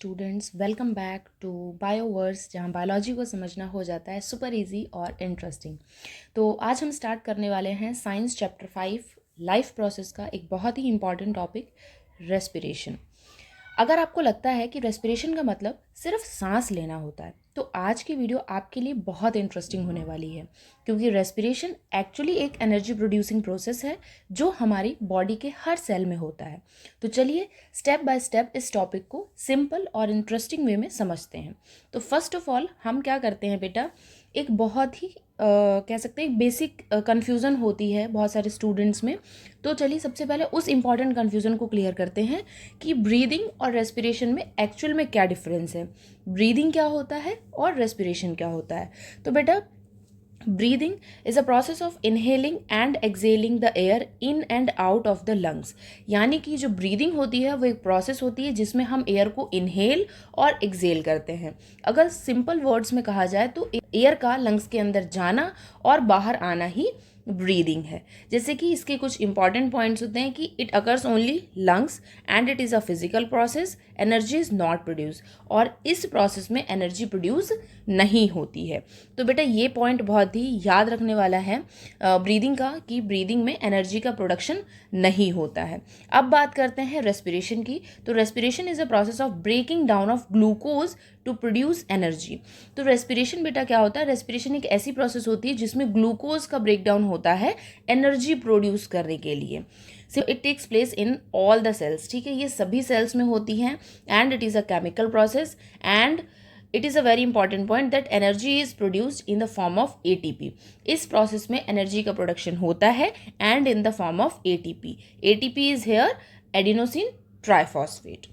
Students, welcome back to Bioverse, जहाँ biology को समझना हो जाता है सुपर इजी और इंटरेस्टिंग। तो आज हम स्टार्ट करने वाले हैं साइंस चैप्टर 5 लाइफ प्रोसेस का एक बहुत ही इंपॉर्टेंट टॉपिक, रेस्पिरेशन। अगर आपको लगता है कि रेस्पिरेशन का मतलब सिर्फ सांस लेना होता है तो आज की वीडियो आपके लिए बहुत इंटरेस्टिंग होने वाली है, क्योंकि रेस्पिरेशन एक्चुअली एक एनर्जी प्रोड्यूसिंग प्रोसेस है जो हमारी बॉडी के हर सेल में होता है। तो चलिए स्टेप बाय स्टेप इस टॉपिक को सिंपल और इंटरेस्टिंग वे में समझते हैं। तो फर्स्ट ऑफ ऑल हम क्या करते हैं बेटा, एक बहुत ही कह सकते हैं बेसिक कन्फ्यूज़न होती है बहुत सारे स्टूडेंट्स में। तो चलिए सबसे पहले उस इम्पॉर्टेंट कन्फ्यूज़न को क्लियर करते हैं कि ब्रीदिंग और रेस्पिरेशन में एक्चुअल में क्या डिफरेंस है, ब्रीदिंग क्या होता है और रेस्पिरेशन क्या होता है। तो बेटा, breathing is a process of inhaling and excelling the air in and out of the lungs. यानी कि जो ब्रीदिंग होती है वो एक प्रोसेस होती है जिसमें हम एयर को इनहेल और एक्सेल करते हैं। अगर सिंपल वर्ड्स में कहा जाए तो एयर का लंग्स के अंदर जाना और बाहर आना ही ब्रीदिंग है। जैसे कि इसके कुछ इंपॉर्टेंट पॉइंट्स होते हैं कि it occurs only lungs and it is a physical process, energy is not produce, और इस प्रोसेस में एनर्जी प्रोड्यूस नहीं होती है। तो बेटा ये पॉइंट बहुत ही याद रखने वाला है ब्रीदिंग का, कि ब्रीदिंग में एनर्जी का प्रोडक्शन नहीं होता है। अब बात करते हैं रेस्पिरेशन की। तो respiration is a process of breaking down of glucose to produce energy. तो रेस्पिरेशन बेटा क्या होता है, रेस्पिरेशन एक ऐसी प्रोसेस होती है जिसमें ग्लूकोज का ब्रेक डाउन होता है एनर्जी प्रोड्यूस करने के लिए। So it takes place in all the cells, ठीक है, ये सभी सेल्स में होती हैं and it is a chemical process and it is a very important point that energy is produced in the form of ATP. इस process में energy का प्रोडक्शन होता है and in the form of ATP. ATP is here adenosine triphosphate.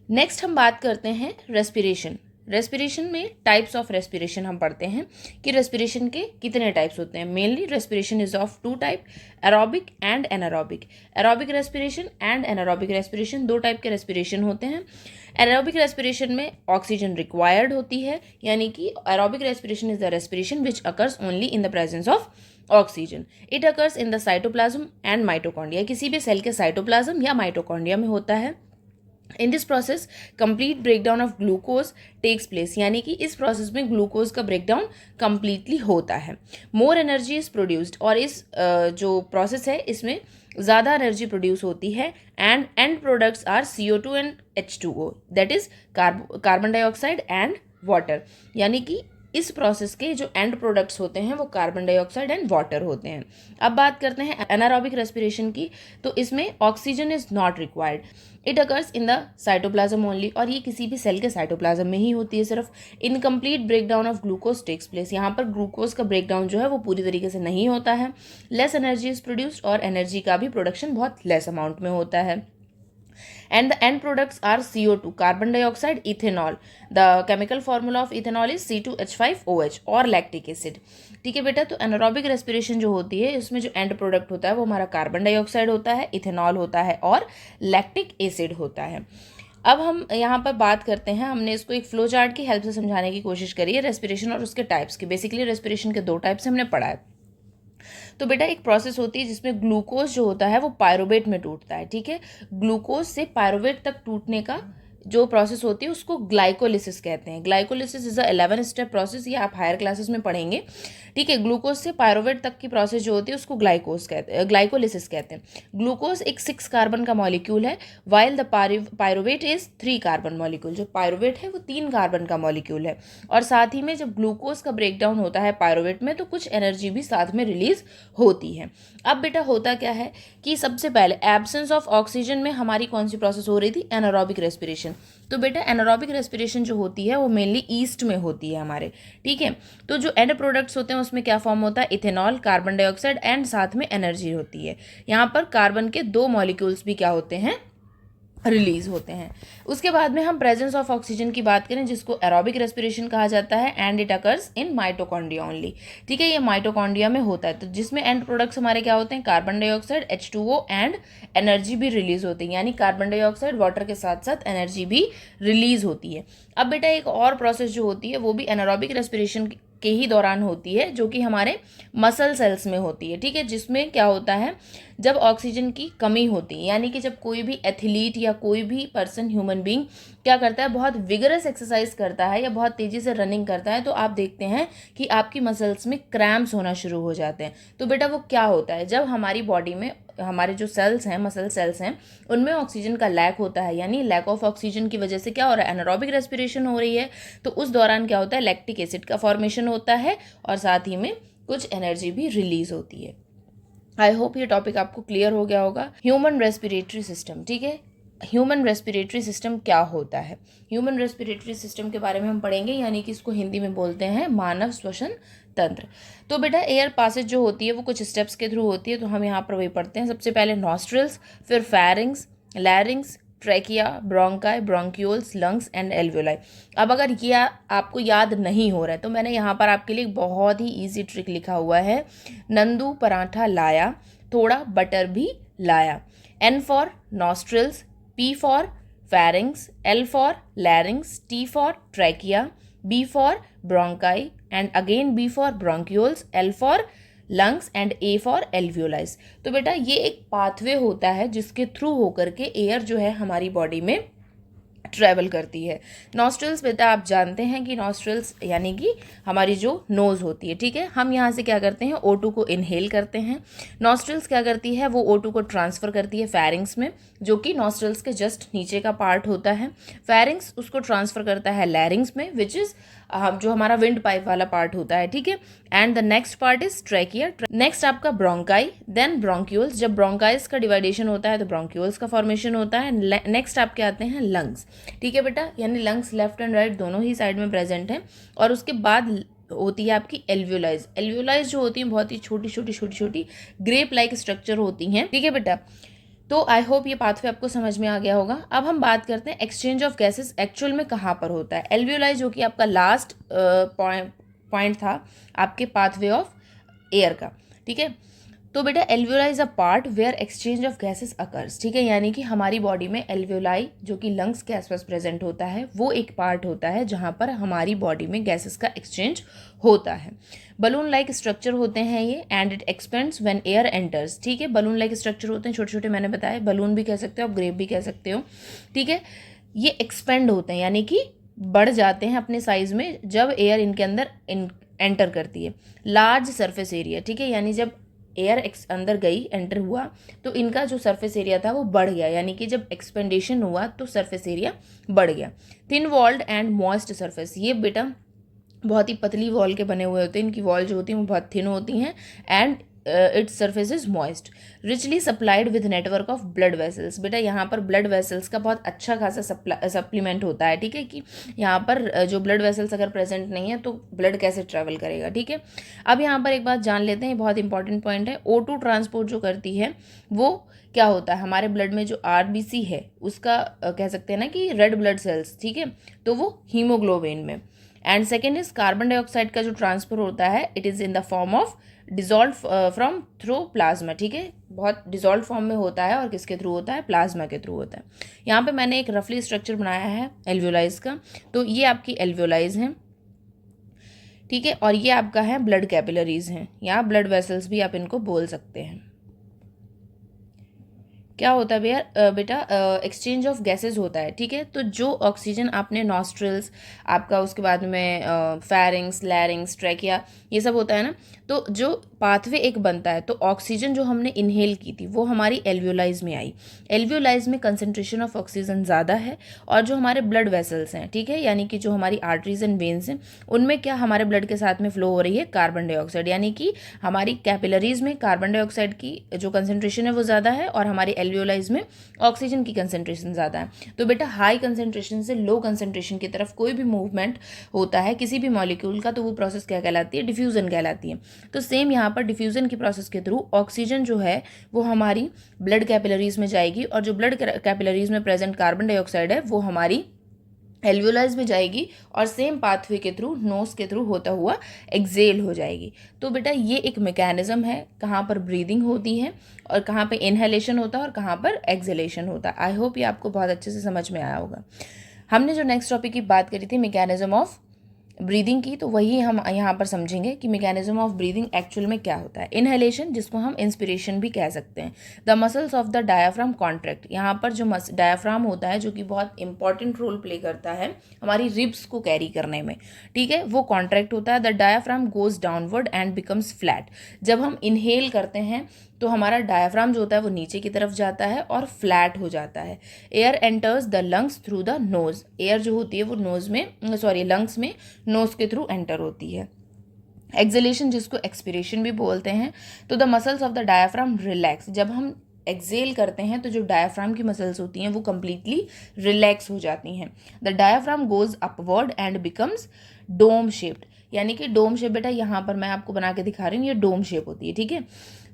Next हम बात करते हैं respiration. Respiration में टाइप्स ऑफ रेस्पिरेशन हम पढ़ते हैं कि रेस्पिरेशन के कितने टाइप्स होते हैं। Mainly respiration is of two type, aerobic and anaerobic. Aerobic respiration and anaerobic respiration, दो टाइप के रेस्पिरेशन होते हैं। एरोबिक रेस्पिरेशन में ऑक्सीजन रिक्वायर्ड होती है, यानी कि aerobic respiration is the respiration which occurs only in the presence of oxygen. It occurs in the cytoplasm and mitochondria, किसी भी सेल के साइटोप्लाज्म या माइटोकॉन्ड्रिया में होता है। In this process complete breakdown of glucose takes place, यानी कि इस प्रोसेस में ग्लूकोज का ब्रेकडाउन कंप्लीटली होता है। मोर एनर्जी इज प्रोड्यूस्ड, और इस जो प्रोसेस है इसमें ज़्यादा एनर्जी प्रोड्यूस होती है and end products are CO2 and H2O, that is carbon dioxide and water. यानी कि इस प्रोसेस के जो एंड प्रोडक्ट्स होते हैं वो कार्बन डाइऑक्साइड एंड वाटर होते हैं। अब बात करते हैं एनारोबिक रेस्पिरेशन की। तो इसमें oxygen is not required, it occurs in the cytoplasm only, और ये किसी भी सेल के साइटोप्लाज्म में ही होती है सिर्फ। Incomplete breakdown of glucose takes place, यहाँ पर ग्लूकोज का ब्रेकडाउन जो है वो पूरी तरीके से नहीं होता है। लेस एनर्जी इज प्रोड्यूस्ड, और एनर्जी का भी प्रोडक्शन बहुत लेस अमाउंट में होता है। And the end products are CO2, carbon dioxide, ethanol. The chemical formula of ethanol is C2H5OH और lactic acid। ठीक है बेटा, तो एनारोबिक रेस्पिरेशन जो होती है इसमें जो एंड प्रोडक्ट होता है वो हमारा कार्बन डाइऑक्साइड होता है, इथेनॉल होता है और लैक्टिक एसिड होता है। अब हम यहाँ पर बात करते हैं, हमने इसको एक फ्लो चार्ट की हेल्प से समझाने की कोशिश करी है रेस्पिरेशन और उसके टाइप्स की। बेसिकली रेस्पिरेशन के दो टाइप्स हमने पढ़ा है। तो बेटा एक प्रोसेस होती है जिसमें ग्लूकोज जो होता है वो पायरुवेट में टूटता है, ठीक है। ग्लूकोज से पायरुवेट तक टूटने का जो प्रोसेस होती है उसको ग्लाइकोलिसिस कहते हैं। Glycolysis is a 11 step process, ये आप हायर क्लासेस में पढ़ेंगे, ठीक है। ग्लूकोज से पायरुवेट तक की प्रोसेस जो होती है उसको ग्लाइकोलिसिस कहते हैं। ग्लूकोज एक 6 कार्बन का मॉलिक्यूल है, while the pyruvate is 3 carbon molecule. जो पायरुवेट है वो 3 कार्बन का मॉलिक्यूल है, और साथ ही में जब ग्लूकोज का ब्रेकडाउन होता है पायरुवेट में तो कुछ एनर्जी भी साथ में रिलीज होती है। अब बेटा होता क्या है कि सबसे पहले एब्सेंस ऑफ ऑक्सीजन में हमारी कौन सी प्रोसेस हो रही थी, एनारोबिक रेस्पिरेशन। तो बेटा एनारोबिक रेस्पिरेशन जो होती है वो मेनली ईस्ट में होती है हमारे, ठीक है। तो जो एंड प्रोडक्ट्स होते हैं उसमें क्या फॉर्म होता है, इथेनॉल, कार्बन डाइऑक्साइड एंड साथ में एनर्जी होती है। यहाँ पर कार्बन के 2 मॉलिक्यूल्स भी क्या होते हैं, रिलीज होते हैं। उसके बाद में हम प्रेजेंस ऑफ ऑक्सीजन की बात करें जिसको एरोबिक रेस्पिरेशन कहा जाता है and it occurs in mitochondria only, ठीक है। ये माइटोकॉन्ड्रिया में होता है, तो जिसमें एंड प्रोडक्ट्स हमारे क्या होते हैं, carbon dioxide, H2O and energy भी रिलीज होती है, यानी कार्बन डाइऑक्साइड वाटर के साथ साथ एनर्जी भी रिलीज होती है। अब बेटा एक और प्रोसेस जो होती है वो भी एनारोबिक रेस्पिरेशन के ही दौरान होती है, जो कि हमारे मसल सेल्स में होती है, ठीक है। जिसमें क्या होता है, जब ऑक्सीजन की कमी होती है, यानी कि जब कोई भी एथलीट या कोई भी पर्सन, ह्यूमन बीइंग क्या करता है, बहुत विगरस एक्सरसाइज करता है या बहुत तेज़ी से रनिंग करता है, तो आप देखते हैं कि आपकी मसल्स में क्रैम्प्स होना शुरू हो जाते हैं। तो बेटा वो क्या होता है, जब हमारी बॉडी में हमारे जो सेल्स हैं, मसल सेल्स हैं, उनमें ऑक्सीजन का लैक होता है, यानी लैक ऑफ ऑक्सीजन की वजह से क्या हो रहा है, एनारोबिक रेस्पिरेशन हो रही है। तो उस दौरान क्या होता है, लैक्टिक एसिड का फॉर्मेशन होता है और साथ ही में कुछ एनर्जी भी रिलीज होती है। आई होप ये टॉपिक आपको क्लियर हो गया होगा। ह्यूमन रेस्पिरेटरी सिस्टम, ठीक है। ह्यूमन रेस्पिरेटरी सिस्टम क्या होता है, ह्यूमन रेस्पिरेटरी सिस्टम के बारे में हम पढ़ेंगे, यानी कि इसको हिंदी में बोलते हैं मानव श्वसन तंत्र। तो बेटा एयर पासेज जो होती है वो कुछ स्टेप्स के थ्रू होती है, तो हम यहाँ पर वही पढ़ते हैं। सबसे पहले नॉस्ट्रल्स, फिर pharynx, लैरिंग्स, trachea, bronchi, bronchioles, lungs and alveoli. अब अगर ये आपको याद नहीं हो रहा है तो मैंने यहाँ पर आपके लिए एक बहुत ही ईजी ट्रिक लिखा हुआ है। नंदू पराठा लाया, थोड़ा बटर भी लाया। N for nostrils, P for pharynx, L for larynx, T for trachea, B for bronchi and again B for bronchioles, L for lungs and A for एल्वियोलाइज। तो बेटा ये एक पाथवे होता है जिसके थ्रू होकर के एयर जो है हमारी बॉडी में ट्रैवल करती है। नॉस्ट्रल्स बेटा आप जानते हैं कि नॉस्ट्रल्स यानी कि हमारी जो नोज़ होती है, ठीक है। हम यहाँ से क्या करते हैं, O2 को इनहेल करते हैं। नॉस्ट्रल्स क्या करती है, वो O2 को ट्रांसफ़र करती है फेरिंग्स में, जो कि नॉस्ट्रल्स के जस्ट नीचे का पार्ट होता है। फेरिंग्स उसको ट्रांसफ़र करता है लैरिंग्स में, विच इज़ जो हमारा विंड पाइप वाला पार्ट होता है, ठीक है। And the next part is trachea. Next आपका ब्रोंकाई, देन ब्रोंक्यूल्स। जब ब्रोंकाइल्स का डिवाइडेशन होता है तो ब्रोंक्यूल्स का फॉर्मेशन होता है। नेक्स्ट आपके आते हैं लंग्स, ठीक है बेटा, यानी लंग्स लेफ्ट एंड राइट दोनों ही साइड में प्रेजेंट हैं। और उसके बाद होती है आपकी एल्वियोलाइज। एल्वियोलाइज जो होती हैं बहुत ही छोटी छोटी ग्रेप लाइक स्ट्रक्चर होती हैं, ठीक है बेटा। तो आई होप ये पाथवे आपको समझ में आ गया होगा। अब हम बात करते हैं एक्सचेंज ऑफ गैसेस एक्चुअल में कहाँ पर होता है। एल्वियोलाई जो कि आपका लास्ट पॉइंट था आपके पाथवे ऑफ एयर का, ठीक है। तो बेटा alveoli is a part where exchange of gases occurs, ठीक है। यानी कि हमारी बॉडी में एल्वियोलाई जो कि लंग्स के आसपास प्रेजेंट होता है वो एक पार्ट होता है जहाँ पर हमारी बॉडी में गैसेस का एक्सचेंज होता है। बलून लाइक स्ट्रक्चर होते हैं ये, and it expends when air enters, ठीक है। बलून लाइक स्ट्रक्चर होते हैं, छोटे छोटे, मैंने बताया, बलून भी कह सकते हो आप, ग्रेप भी कह सकते हो, ठीक है। ये एक्सपेंड होते हैं यानी कि बढ़ जाते हैं अपने साइज में जब एयर इनके अंदर एंटर करती है। लार्ज सरफेस एरिया, ठीक है, यानी जब एयर अंदर गई, एंटर हुआ, तो इनका जो सरफेस एरिया था वो बढ़ गया, यानी कि जब एक्सपेंडेशन हुआ तो सरफेस एरिया बढ़ गया। Thin walled and moist surface, ये बेटा बहुत ही पतली वॉल के बने हुए होते हैं, इनकी वॉल जो होती हैं वो बहुत थिन होती हैं। And its surface is moist, richly supplied with network of blood vessels. बेटा यहाँ पर ब्लड वेसल्स का बहुत अच्छा खासा सप्लीमेंट होता है, ठीक है, कि यहाँ पर जो ब्लड वेसल्स अगर प्रेजेंट नहीं है तो ब्लड कैसे ट्रैवल करेगा, ठीक है। अब यहाँ पर एक बात जान लेते हैं, बहुत इंपॉर्टेंट पॉइंट है। O2 ट्रांसपोर्ट जो करती है वो क्या होता है, हमारे ब्लड में जो RBC है उसका कह सकते हैं ना कि रेड ब्लड सेल्स, ठीक है, तो वो हीमोग्लोबिन में। And second is carbon dioxide का जो ट्रांसफर होता है, it is in the form of dissolve from through plasma, ठीक है, बहुत डिजॉल्व फॉर्म में होता है और किसके थ्रू होता है, प्लाज्मा के थ्रू होता है। यहाँ पे मैंने एक रफली स्ट्रक्चर बनाया है एल्वियोलाइज का, तो ये आपकी एल्वियोलाइज हैं, ठीक है, और ये आपका है ब्लड कैपिलरीज हैं, या ब्लड वेसल्स भी आप इनको बोल सकते हैं। क्या होता है भैया बेटा, एक्सचेंज ऑफ गैसेस होता है, ठीक है। तो जो ऑक्सीजन आपने नॉस्ट्रल्स, आपका उसके बाद में फेरिंग्स, लैरिंग्स, ट्रैकिया, ये सब होता है ना, तो जो पाथवे एक बनता है, तो ऑक्सीजन जो हमने इनहेल की थी वो हमारी एल्वियोलाइज में आई। एल्वियोलाइज में कंसनट्रेशन ऑफ ऑक्सीजन ज़्यादा है, और जो हमारे ब्लड वेसल्स हैं, ठीक है, यानी कि जो हमारी आर्टरीज एंड वेन्स हैं, उनमें क्या हमारे ब्लड के साथ में फ्लो हो रही है, कार्बन डाइऑक्साइड, यानी कि हमारी कैपिलरीज में कार्बन डाइऑक्साइड की जो कंसनट्रेशन है वो ज़्यादा है, और हमारी एल्वियोलाइज में ऑक्सीजन की कंसनट्रेशन ज़्यादा है। तो बेटा हाई कंसनट्रेशन से लो कंसनट्रेशन की तरफ कोई भी मूवमेंट होता है किसी भी मॉलिक्यूल का, तो वो प्रोसेस क्या कहलाती है, डिफ्यूज़न कहलाती है। तो सेम यहाँ पर डिफ्यूज़न की प्रोसेस के थ्रू ऑक्सीजन जो है वो हमारी ब्लड कैपिलरीज में जाएगी, और जो ब्लड कैपिलरीज में प्रेजेंट कार्बन डाइऑक्साइड है वो हमारी एल्वियोलाइज में जाएगी, और सेम पाथवे के थ्रू, नोज के थ्रू होता हुआ एक्सेल हो जाएगी। तो बेटा ये एक मैकेनिज्म है, कहाँ पर ब्रीदिंग होती है और कहाँ पे इनहेलेशन होता है और कहाँ पर एक्सहेलेशन होता है। आई होप ये आपको बहुत अच्छे से समझ में आया होगा। हमने जो नेक्स्ट टॉपिक की बात करी थी, मैकेनिज्म ऑफ ब्रीदिंग की, तो वही हम यहाँ पर समझेंगे कि मैकेनिज्म ऑफ ब्रीदिंग एक्चुअल में क्या होता है। इनहेलेशन, जिसको हम इंस्पिरेशन भी कह सकते हैं। The muscles of the diaphragm contract, यहाँ पर जो डायाफ्राम होता है जो कि बहुत इंपॉर्टेंट रोल प्ले करता है हमारी रिब्स को कैरी करने में, ठीक है, वो कॉन्ट्रैक्ट होता है। The diaphragm goes downward and becomes flat. जब हम इनहेल करते हैं तो हमारा डायाफ्राम जो होता है वो नीचे की तरफ जाता है और फ्लैट हो जाता है। Air enters the lungs through the nose, air जो होती है वो लंग्स में नोज के थ्रू एंटर होती है। एक्सलेशन, जिसको एक्सपिरेशन भी बोलते हैं। तो the muscles of the diaphragm relax, जब हम एक्सेल करते हैं तो जो डायाफ्राम की मसल्स होती हैं वो कंप्लीटली रिलैक्स हो जाती हैं। The diaphragm goes upward and becomes dome shaped, यानी कि डोम शेप, बेटा यहाँ पर मैं आपको बना के दिखा रही हूँ, ये डोम शेप होती है, ठीक है।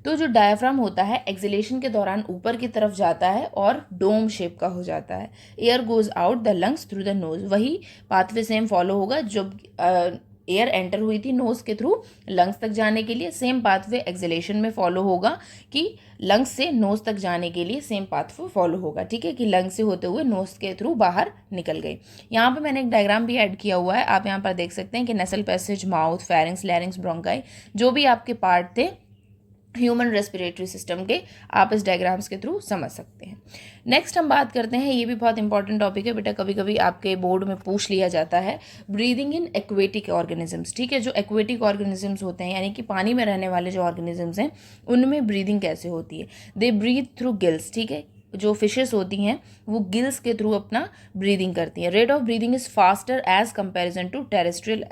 तो जो डायाफ्राम होता है एक्सलेशन के दौरान ऊपर की तरफ जाता है और डोम शेप का हो जाता है। Air goes out the lungs through the nose, वही पाथवे सेम फॉलो होगा जो एयर एंटर हुई थी नोज के थ्रू लंग्स तक जाने के लिए, सेम पाथवे एक्सलेशन में फॉलो होगा कि लंग्स से नोज तक जाने के लिए सेम पाथवे फॉलो होगा, ठीक है, कि लंग्स से होते हुए नोज के थ्रू बाहर निकल गए। यहाँ पे मैंने एक डायग्राम भी ऐड किया हुआ है, आप यहाँ पर देख सकते हैं कि nasal passage, mouth, pharynx, larynx, bronchi, जो भी आपके पार्ट थे ह्यूमन रेस्पिरेटरी सिस्टम के, आप इस डायग्राम्स के थ्रू समझ सकते हैं। नेक्स्ट हम बात करते हैं, ये भी बहुत इंपॉर्टेंट टॉपिक है बेटा, कभी कभी आपके बोर्ड में पूछ लिया जाता है, ब्रीदिंग इन एक्वेटिक ऑर्गेनिजम्स, ठीक है। जो एक्वेटिक ऑर्गेनिजम्स होते हैं यानी कि पानी में रहने वाले जो ऑर्गेनिजम्स हैं उनमें ब्रीदिंग कैसे होती है। दे ब्रीथ थ्रू गिल्स, ठीक है, जो फिशेस होती हैं वो गिल्स के थ्रू अपना ब्रीदिंग करती हैं। Rate of breathing is faster as comparison to terrestrial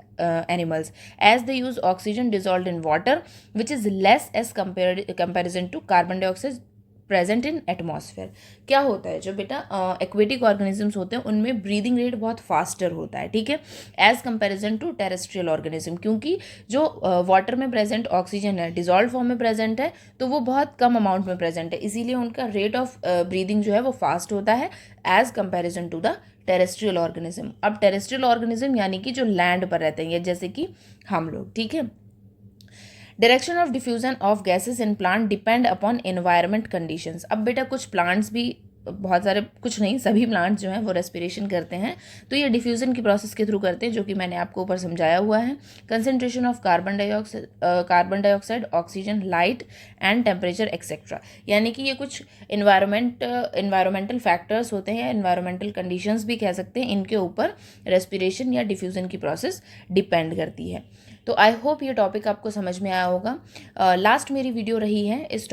animals as they use oxygen dissolved in water which is less as comparison to carbon dioxide present in atmosphere. क्या होता है, जो बेटा aquatic organisms होते हैं उनमें ब्रीदिंग रेट बहुत faster होता है, ठीक है, as comparison to terrestrial organism, क्योंकि जो वाटर में प्रेजेंट ऑक्सीजन है डिजॉल्व फॉर्म में प्रेजेंट है तो वो बहुत कम अमाउंट में प्रेजेंट है, इसीलिए उनका रेट ऑफ ब्रीदिंग जो है वो फास्ट होता है as comparison to the terrestrial organism. अब टेरेस्ट्रियल ऑर्गेनिज्म यानी कि जो लैंड पर रहते हैं, जैसे कि हम लोग, ठीक है। Direction of diffusion of gases in plant depend upon environment conditions. अब बेटा कुछ प्लांट्स भी, बहुत सारे, कुछ नहीं, सभी प्लांट्स जो हैं वो रेस्पिरेशन करते हैं, तो ये डिफ्यूजन की प्रोसेस के थ्रू करते हैं, जो कि मैंने आपको ऊपर समझाया हुआ है। Concentration of carbon dioxide, oxygen, light and temperature etcetera, यानी कि ये कुछ इन्वायरमेंटल फैक्टर्स होते हैं, इन्वायरमेंटल कंडीशंस भी कह सकते हैं, इनके ऊपर रेस्पिरेशन या डिफ्यूजन की प्रोसेस डिपेंड करती है। तो आई होप ये टॉपिक आपको समझ में आया होगा। लास्ट मेरी वीडियो रही है इस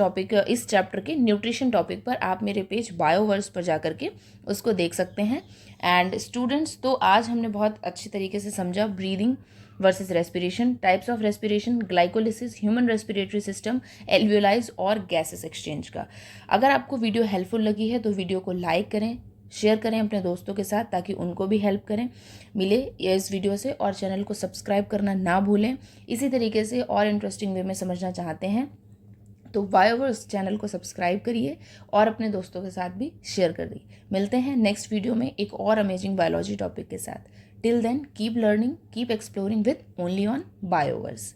चैप्टर के न्यूट्रिशन टॉपिक पर, आप मेरे पेज बायोवर्स पर जा करके उसको देख सकते हैं। एंड स्टूडेंट्स, तो आज हमने बहुत अच्छी तरीके से समझा breathing versus respiration, types of respiration, glycolysis, human respiratory system, एल्वियोलाइज और गैसेस एक्सचेंज का। अगर आपको वीडियो हेल्पफुल लगी है तो वीडियो को लाइक करें, शेयर करें अपने दोस्तों के साथ ताकि उनको भी हेल्प करें मिले इस वीडियो से, और चैनल को सब्सक्राइब करना ना भूलें। इसी तरीके से और इंटरेस्टिंग वे में समझना चाहते हैं तो बायोवर्स चैनल को सब्सक्राइब करिए और अपने दोस्तों के साथ भी शेयर कर दिए। मिलते हैं नेक्स्ट वीडियो में एक और अमेजिंग बायोलॉजी टॉपिक के साथ। Till then keep learning, keep exploring with only on Bioverse.